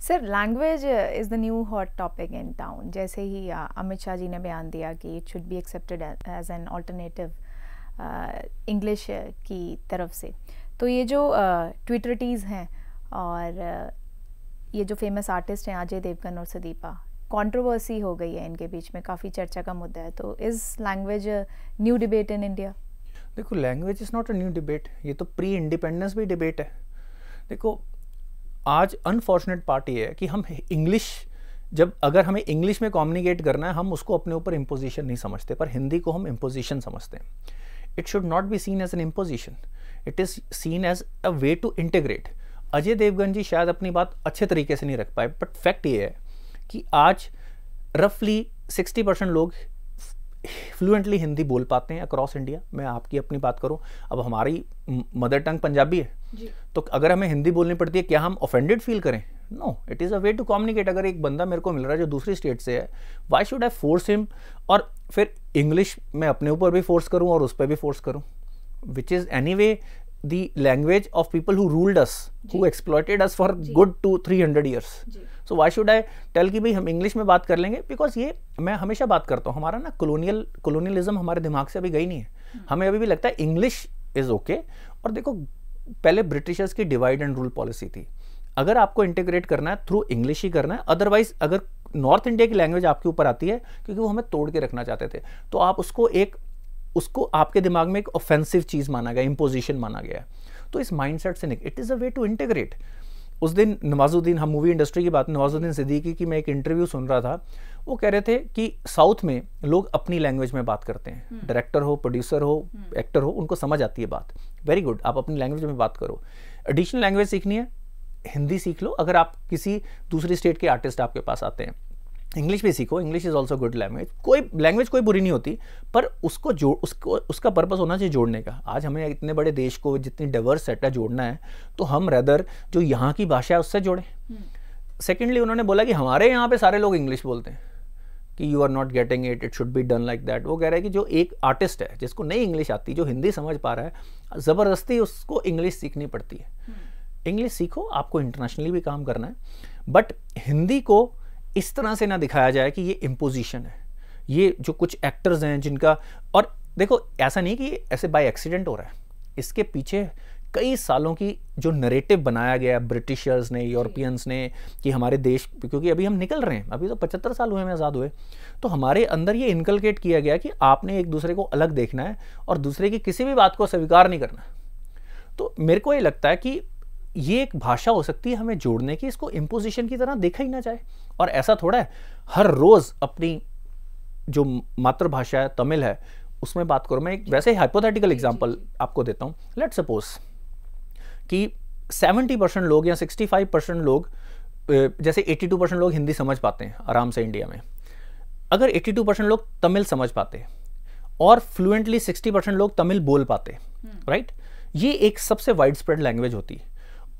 Sir, language is the new hot topic in town. जैसे ही अमित शाह जी ने बयान दिया कि it should be accepted as an alternative English की तरफ से, तो ये जो ट्विटरटीज़ हैं और ये जो फेमस आर्टिस्ट हैं अजय देवगन और सदीपा, कंट्रोवर्सी हो गई है इनके बीच में, काफ़ी चर्चा का मुद्दा है। तो is language new debate in India? देखो, language is not a new debate, ये तो प्री इंडिपेंडेंस भी डिबेट है। देखो, आज अनफॉर्चुनेट पार्ट ये है कि हम इंग्लिश, जब अगर हमें इंग्लिश में कम्युनिकेट करना है, हम उसको अपने ऊपर इम्पोजिशन नहीं समझते, पर हिंदी को हम इम्पोजिशन समझते हैं। It should not be seen as an imposition, it is seen as a way to integrate. Ajay Devgan ji शायद अपनी बात अच्छे तरीके से नहीं रख पाए, बट फैक्ट ये है कि आज रफली 60% लोग फ्लुएंटली हिंदी बोल पाते हैं अक्रॉस इंडिया। मैं आपकी अपनी बात करूं, अब हमारी मदर टंग पंजाबी है जी। तो अगर हमें हिंदी बोलनी पड़ती है, क्या हम ऑफेंडेड फील करें? No, it is a way to communicate. अगर एक बंदा मेरे को मिल रहा है जो दूसरी स्टेट से है, why should I force him, और फिर इंग्लिश मैं अपने ऊपर भी फोर्स करूं और उस पर भी फोर्स करूं, which is any way the language of people who ruled us, who exploited us for good 200-300 years. So why should I tell कि भाई हम इंग्लिश में बात कर लेंगे? बिकॉज ये मैं हमेशा बात करता हूँ, हमारा ना colonialism हमारे दिमाग से अभी गई नहीं है। हमें अभी भी लगता है इंग्लिश इज ओके। और देखो, पहले ब्रिटिशर्स की डिवाइड एंड रूल पॉलिसी थी, अगर आपको इंटीग्रेट करना है थ्रू इंग्लिश ही करना है। अदरवाइज अगर नॉर्थ इंडिया की लैंग्वेज आपके ऊपर आती है, क्योंकि वो हमें तोड़ के रखना चाहते थे, तो आप उसको आपके दिमाग में एक ऑफेंसिव चीज़ माना गया, इम्पोजिशन माना गया। तो इस माइंडसेट से it is a way to integrate. उस दिन नवाजुद्दीन, हम मूवी इंडस्ट्री की बात, नवाजुद्दीन सिद्दीकी की मैं एक इंटरव्यू सुन रहा था, वो कह रहे थे कि साउथ में लोग अपनी लैंग्वेज में बात करते हैं, डायरेक्टर हो, प्रोड्यूसर हो, एक्टर हो, उनको समझ आती है बात। वेरी गुड, आप अपनी लैंग्वेज में बात करो। एडिशनल लैंग्वेज सीखनी है, हिंदी सीख लो। अगर आप किसी दूसरी स्टेट के आर्टिस्ट आपके पास आते हैं, इंग्लिश भी सीखो, English is also good language. कोई बुरी नहीं होती, पर उसका पर्पस होना चाहिए जोड़ने का। आज हमें इतने बड़े देश को, जितनी डाइवर्स सेट है, जोड़ना है, तो हम रेदर जो यहाँ की भाषा है उससे जोड़ें। सेकेंडली उन्होंने बोला कि हमारे यहाँ पे सारे लोग इंग्लिश बोलते हैं, कि you are not getting it, it should be done like that. वो कह रहा है कि जो एक आर्टिस्ट है जिसको नहीं इंग्लिश आती, जो हिंदी समझ पा रहा है, ज़बरदस्ती उसको इंग्लिश सीखनी पड़ती है। इंग्लिश सीखो, आपको इंटरनेशनली भी काम करना है, बट हिंदी को इस तरह से ना दिखाया जाए कि ये इम्पोजिशन है। ये जो कुछ एक्टर्स हैं जिनका, और देखो ऐसा नहीं कि ऐसे बाय एक्सीडेंट हो रहा है, इसके पीछे कई सालों की जो नरेटिव बनाया गया है ब्रिटिशर्स ने, यूरोपियंस ने, कि हमारे देश, क्योंकि अभी हम निकल रहे हैं, अभी तो 75 साल हुए हमें आज़ाद हुए, तो हमारे अंदर ये इनकलकेट किया गया कि आपने एक दूसरे को अलग देखना है और दूसरे की किसी भी बात को स्वीकार नहीं करना। तो मेरे को ये लगता है कि ये एक भाषा हो सकती है हमें जोड़ने की, इसको इम्पोजिशन की तरह देखा ही ना जाए। और ऐसा थोड़ा है हर रोज अपनी जो मातृभाषा है, तमिल है, उसमें बात करो। मैं एक वैसे ही हाइपोथेटिकल एग्जांपल आपको देता हूं। लेट्स सपोज कि 70% लोग या 65% लोग, जैसे 82% लोग हिंदी समझ पाते हैं आराम से इंडिया में, अगर 82% लोग तमिल समझ पाते और फ्लुएंटली 60% लोग तमिल बोल पाते, राइट, ये एक सबसे वाइड स्प्रेड लैंग्वेज होती है।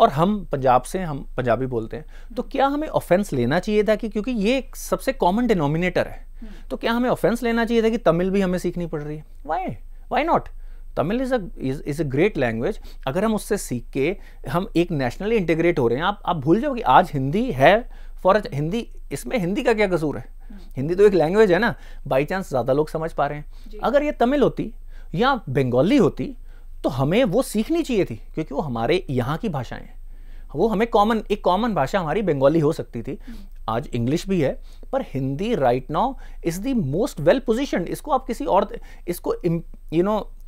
और हम पंजाब से, हम पंजाबी बोलते हैं, तो क्या हमें ऑफेंस लेना चाहिए था कि क्योंकि ये एक सबसे कॉमन डिनोमिनेटर है, तो क्या हमें ऑफेंस लेना चाहिए था कि तमिल भी हमें सीखनी पड़ रही है? Why not? Tamil is a great language. अगर हम उससे सीख के हम एक नेशनली इंटीग्रेट हो रहे हैं, आप भूल जाओ कि आज हिंदी है हिंदी, इसमें हिंदी का क्या कसूर है? हिंदी तो एक लैंग्वेज है ना, बाई चांस ज़्यादा लोग समझ पा रहे हैं। अगर ये तमिल होती या बंगाली होती तो हमें वो सीखनी चाहिए थी, क्योंकि वो हमारे यहाँ की भाषाएं हैं, वो हमें एक कॉमन भाषा हमारी बंगाली हो सकती थी। आज इंग्लिश भी है, पर Hindi right now is the most well positioned. इसको आप किसी और, इसको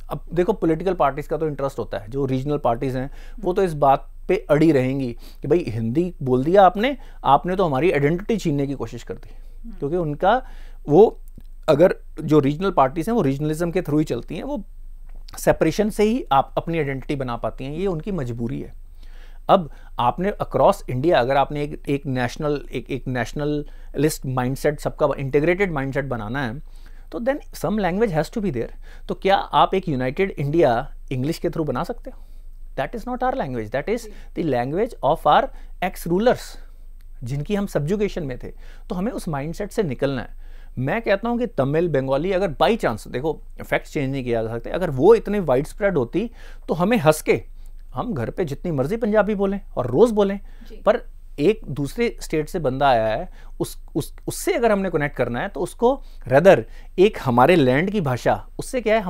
अब देखो पॉलिटिकल पार्टीज का तो इंटरेस्ट होता है, जो रीजनल पार्टीज हैं वो तो इस बात पे अड़ी रहेंगी कि भाई हिंदी बोल दिया आपने तो हमारी आइडेंटिटी छीनने की कोशिश कर दी, क्योंकि उनका वो, अगर जो रीजनल पार्टीज हैं वो रीजनलिज्म के थ्रू ही चलती हैं, वो सेपरेशन से ही आप अपनी आइडेंटिटी बना पाती हैं, ये उनकी मजबूरी है। अब आपने अक्रॉस इंडिया, अगर आपने एक नेशनलिस्ट माइंडसेट, सबका इंटीग्रेटेड माइंडसेट बनाना है, तो then some language has to be there. तो क्या आप एक यूनाइटेड इंडिया इंग्लिश के थ्रू बना सकते हो? That is not our language, that is the language of our ex rulers, जिनकी हम सब्जुगेशन में थे। तो हमें उस माइंडसेट से निकलना है। मैं कहता हूं कि तमिल, बंगाली, अगर बाई चांस, देखो फैक्ट्स चेंज नहीं किया जा सकते, अगर वो इतने वाइड स्प्रेड होती तो हमें हंस के, हम घर पे जितनी मर्जी पंजाबी बोलें और रोज़ बोलें, पर एक दूसरे स्टेट से बंदा आया है, उससे अगर हमने कनेक्ट करना है तो उसको रदर एक हमारे लैंड की भाषा, उससे क्या है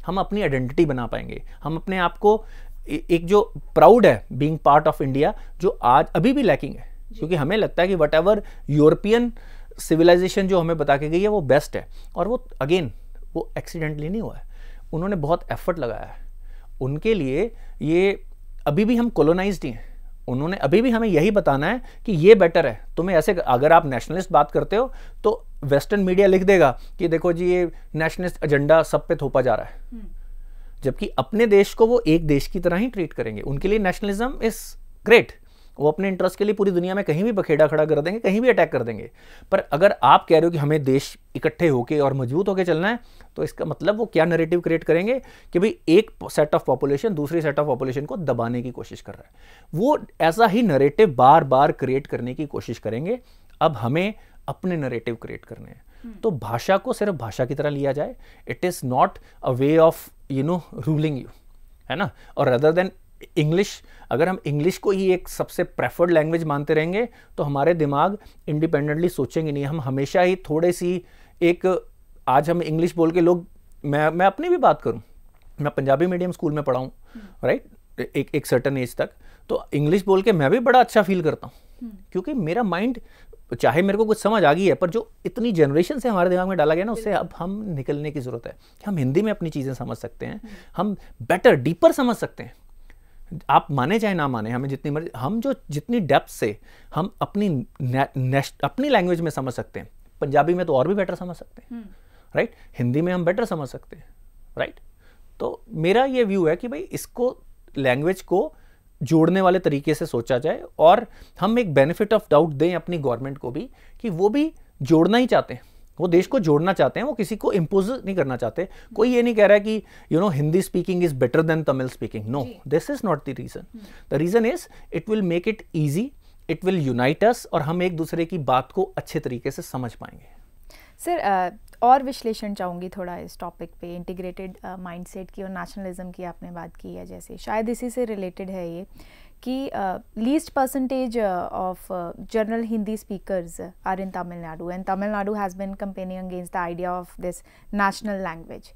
हम अपनी आइडेंटिटी बना पाएंगे, हम अपने आप को एक जो प्राउड है बीइंग पार्ट ऑफ इंडिया, जो आज अभी भी लैकिंग है, क्योंकि हमें लगता है कि वट एवर यूरोपियन सिविलाइजेशन जो हमें बता के गई है वो बेस्ट है, और वो अगेन वो एक्सीडेंटली नहीं हुआ है, उन्होंने बहुत एफर्ट लगाया है। उनके लिए ये अभी भी हम कॉलोनाइज्ड ही हैं, उन्होंने अभी भी हमें यही बताना है कि ये बेटर है। तुम्हें ऐसे, अगर आप नेशनलिस्ट बात करते हो तो वेस्टर्न मीडिया लिख देगा कि देखो जी ये नेशनलिस्ट एजेंडा सब पे थोपा जा रहा है, जबकि अपने देश को वो एक देश की तरह ही ट्रीट करेंगे। उनके लिए नेशनलिज्म इज ग्रेट, वो अपने इंटरेस्ट के लिए पूरी दुनिया में कहीं भी बखेड़ा खड़ा कर देंगे, कहीं भी अटैक कर देंगे। पर अगर आप कह रहे हो कि हमें देश इकट्ठे होके और मजबूत होकर चलना है, तो इसका मतलब वो क्या नैरेटिव क्रिएट करेंगे कि भाई एक सेट ऑफ पॉपुलेशन दूसरी सेट ऑफ पॉपुलेशन को दबाने की कोशिश कर रहा है। वो ऐसा ही नैरेटिव बार बार क्रिएट करने की कोशिश करेंगे। अब हमें अपने नैरेटिव क्रिएट करने हैं, तो भाषा को सिर्फ भाषा की तरह लिया जाए। It is not a way of ruling you, है ना। और अदर देन इंग्लिश, अगर हम इंग्लिश को ही एक सबसे प्रेफर्ड लैंग्वेज मानते रहेंगे तो हमारे दिमाग इंडिपेंडेंटली सोचेंगे नहीं। हम हमेशा ही थोड़ी सी एक, आज हम इंग्लिश बोल के लोग, मैं अपनी भी बात करूं, मैं पंजाबी मीडियम स्कूल में पढ़ा हूं, राइट, एक सर्टन एज तक, तो इंग्लिश बोल के मैं भी बड़ा अच्छा फील करता हूं, क्योंकि मेरा माइंड, चाहे मेरे को कुछ समझ आ गई है, पर जो इतनी जनरेशन से हमारे दिमाग में डाला गया ना, उससे अब हम निकलने की जरूरत है कि हम हिंदी में अपनी चीज़ें समझ सकते हैं, हम बेटर डीपर समझ सकते हैं। आप माने चाहे ना माने, हमें जितनी मर्जी, हम जो जितनी डेप्थ से हम अपनी लैंग्वेज में समझ सकते हैं, पंजाबी में तो और भी बेटर समझ सकते हैं, राइट, हिंदी में हम बेटर समझ सकते हैं, राइट। तो मेरा ये व्यू है कि भाई इसको, लैंग्वेज को जोड़ने वाले तरीके से सोचा जाए, और हम एक बेनिफिट ऑफ डाउट दें अपनी गवर्नमेंट को भी कि वो भी जोड़ना ही चाहते हैं, वो देश को जोड़ना चाहते हैं, वो किसी को इम्पोज नहीं करना चाहते। कोई ये नहीं कह रहा है कि Hindi speaking is better than Tamil speaking, no, this is not the reason. The reason is it will make it easy, it will unite us, और हम एक दूसरे की बात को अच्छे तरीके से समझ पाएंगे। सर, और विश्लेषण चाहूँगी थोड़ा इस टॉपिक पे, इंटीग्रेटेड माइंडसेट की और नेशनलिज्म की आपने बात की है, जैसे शायद इसी से रिलेटेड है ये कि least percentage of general Hindi speakers are in Tamil Nadu, and Tamil Nadu has been campaigning against the idea of this national language.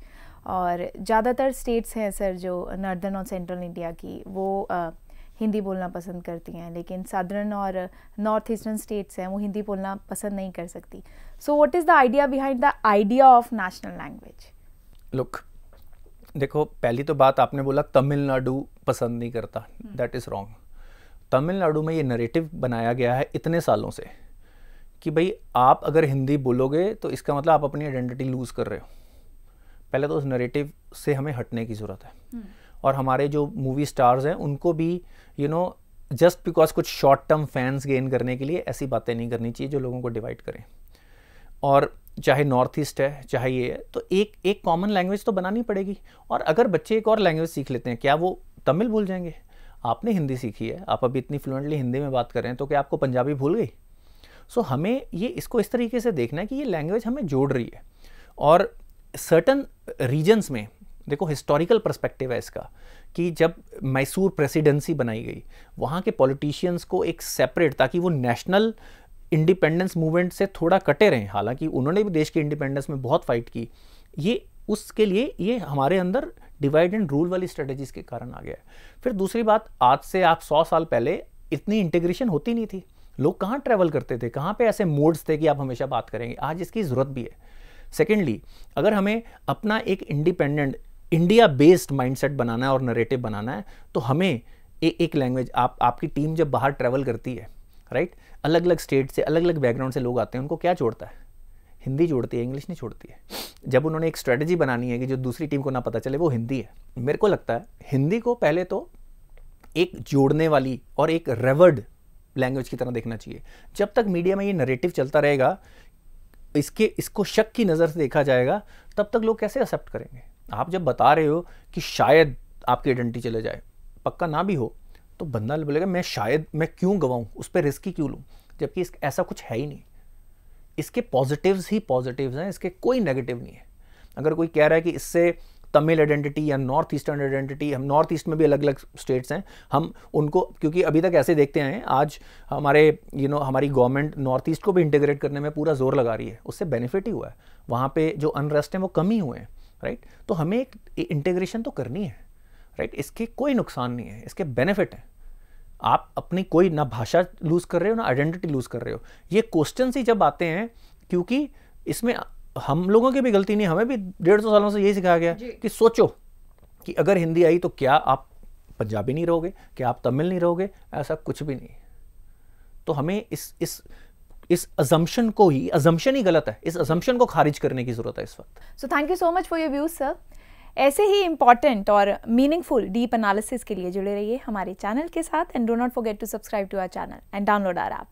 और ज़्यादातर स्टेट्स हैं सर जो नॉर्दर्न और सेंट्रल इंडिया की, वो हिंदी बोलना पसंद करती हैं, लेकिन सदर्न और नॉर्थ ईस्टर्न स्टेट्स हैं वो हिंदी बोलना पसंद नहीं कर सकती। So what is the idea behind the idea of national language? Look, देखो, पहली तो बात आपने बोला तमिलनाडु पसंद नहीं करता, दैट इज़ रॉन्ग। तमिलनाडु में ये नैरेटिव बनाया गया है इतने सालों से कि भाई आप अगर हिंदी बोलोगे तो इसका मतलब आप अपनी आइडेंटिटी लूज़ कर रहे हो। पहले तो उस नैरेटिव से हमें हटने की ज़रूरत है। और हमारे जो मूवी स्टार्स हैं उनको भी जस्ट बिकॉज कुछ शॉर्ट टर्म फैंस गेन करने के लिए ऐसी बातें नहीं करनी चाहिए जो लोगों को डिवाइड करें। और चाहे नॉर्थ ईस्ट है चाहे ये है, तो एक कॉमन लैंग्वेज तो बनानी पड़ेगी। और अगर बच्चे एक और लैंग्वेज सीख लेते हैं, क्या वो तमिल भूल जाएंगे? आपने हिंदी सीखी है, आप अभी इतनी फ्लुएंटली हिंदी में बात कर रहे हैं, तो क्या आपको पंजाबी भूल गई? सो हमें इसको इस तरीके से देखना है कि ये लैंग्वेज हमें जोड़ रही है। और सर्टन रीजन्स में, देखो, हिस्टोरिकल पर्सपेक्टिव है इसका कि जब मैसूर प्रेसिडेंसी बनाई गई, वहाँ के पॉलिटिशियंस को एक सेपरेट, ताकि वो नेशनल इंडिपेंडेंस मूवमेंट से थोड़ा कटे रहें, हालांकि उन्होंने भी देश के इंडिपेंडेंस में बहुत फाइट की, ये उसके लिए ये हमारे अंदर डिवाइड एंड रूल वाली स्ट्रेटजीज के कारण आ गया है। फिर दूसरी बात, आज से आप 100 साल पहले इतनी इंटीग्रेशन होती नहीं थी, लोग कहाँ ट्रैवल करते थे, कहाँ पे ऐसे मोड्स थे कि आप हमेशा बात करेंगे। आज इसकी ज़रूरत भी है। सेकेंडली, अगर हमें अपना एक इंडिपेंडेंट इंडिया बेस्ड माइंडसेट बनाना है और नरेटिव बनाना है, तो हमें एक लैंग्वेज, आपकी टीम जब बाहर ट्रैवल करती है, राइट, अलग अलग स्टेट से, अलग अलग बैकग्राउंड से लोग आते हैं, उनको क्या जोड़ता है? हिंदी जोड़ती है, इंग्लिश नहीं छोड़ती है। जब उन्होंने एक स्ट्रेटजी बनानी है कि जो दूसरी टीम को ना पता चले, वो हिंदी है। मेरे को लगता है हिंदी को पहले तो एक जोड़ने वाली और एक रेवर्ड लैंग्वेज की तरह देखना चाहिए। जब तक मीडिया में ये नरेटिव चलता रहेगा, इसको शक की नज़र से देखा जाएगा, तब तक लोग कैसे एक्सेप्ट करेंगे? आप जब बता रहे हो कि शायद आपकी आइडेंटिटी चले जाए, पक्का ना भी हो, तो बंदा बोलेगा मैं क्यों गवाऊं, उस पर रिस्क ही क्यों लूं, जबकि ऐसा कुछ है ही नहीं। इसके पॉजिटिव्स ही पॉजिटिव्स हैं, इसके कोई नेगेटिव नहीं है। अगर कोई कह रहा है कि इससे तमिल आइडेंटिटी या नॉर्थ ईस्टर्न आइडेंटिटी, हम नॉर्थ ईस्ट में भी अलग अलग स्टेट्स हैं, हम उनको, क्योंकि अभी तक ऐसे देखते हैं, आज हमारे हमारी गवर्नमेंट नॉर्थ ईस्ट को भी इंटीग्रेट करने में पूरा जोर लगा रही है, उससे बेनिफिट ही हुआ है, वहाँ पे जो अनरेस्ट हैं वो कम ही हुए हैं, राइट। तो हमें एक इंटीग्रेशन तो करनी है, राइट, इसके कोई नुकसान नहीं है, इसके बेनिफिट हैं। आप अपनी कोई ना भाषा लूज कर रहे हो ना आइडेंटिटी लूज कर रहे हो। ये क्वेश्चन ही जब आते हैं, क्योंकि इसमें हम लोगों की भी गलती नहीं, हमें भी 150 सालों से यही सिखाया गया कि सोचो कि अगर हिंदी आई तो क्या आप पंजाबी नहीं रहोगे, क्या आप तमिल नहीं रहोगे, ऐसा कुछ भी नहीं। तो हमें इस अजम्पशन को ही, अजम्पशन ही गलत है, इस अजम्पशन को खारिज करने की जरूरत है इस वक्त। So thank you so much for your views sir. ऐसे ही इंपॉर्टेंट और मीनिंगफुल डीप एनालिसिस के लिए जुड़े रहिए हमारे चैनल के साथ, and do not forget to subscribe to our channel and download our app.